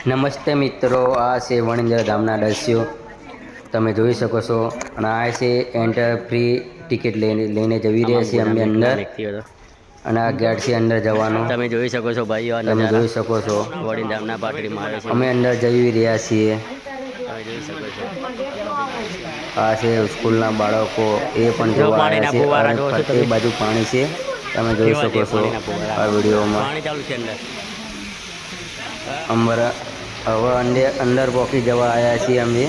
નમસ્તે મિત્રો, આ છે વણિંદર ધામના દૃશ્યો તમે જોઈ શકો છો. અને આ છે એન્ટર ફ્રી ટિકિટ લઈને જવી રહ્યા છીએ અમે અંદર. અને આ ગેટ છે અંદર જવાનો. તમે જોઈ શકો છો ભાઈઓ, આ તમે નજારા જોઈ શકો છો. વડીલ ધામના પાટડી મારે છે. અમે અંદર જઈ રહ્યા છીએ. તમે જોઈ શકો છો. આ છે સ્કૂલના બાળકો, એ પણ જો જોવા પાણીના આવ્યા છે. ફુવારા અને જોવો છો એ તમે. બાજુ પાણી છે, તમે જોઈ કેવા શકો છે છો પાણીના ફુવારા? આ વિડીયોમાં. પાણી ચાલુ છે અંદર. અમારા હવે અંદર પહોંચી જવા આવ્યા છીએ અમે.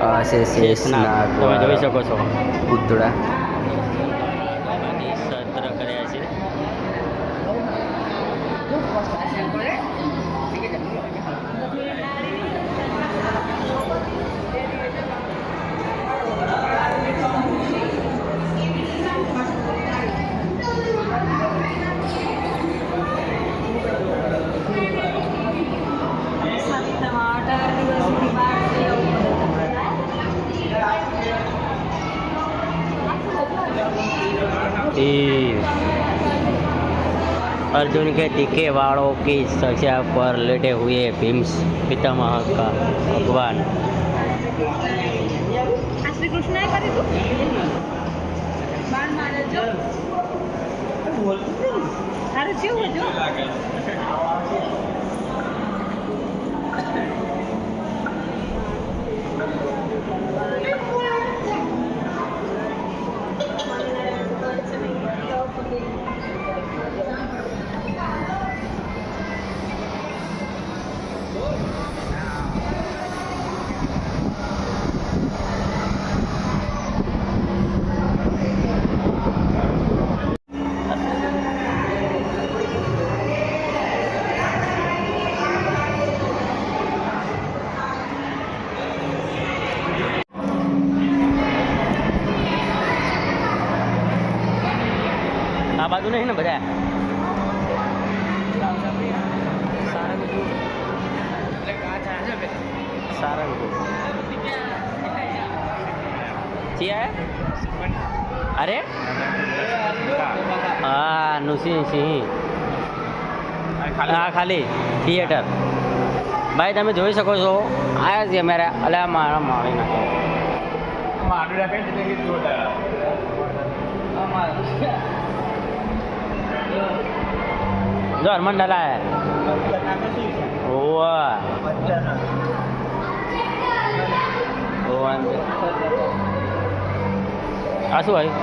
આ છે શેષનાગ તમે જોઈ શકો છો. પુતળા. સત્ર કર્યા છે. अर्जुन के टीके वालों की सजा पर लेटे हुए भीम पितामह का भगवान. श्री कृष्ण बाण मारे जो अरे क्यों हो जो આ બાજુ નહીં ને બધા. સારંગપુર અરે હા નુસિંહ સિંહ. હા ખાલી થિયેટર. ભાઈ તમે જોઈ શકો છો. આયા છે અમારા અલ્યા મારા માળી નાખો. જો હરમન ડાલા હે ઓવા આ શું આવ્યું?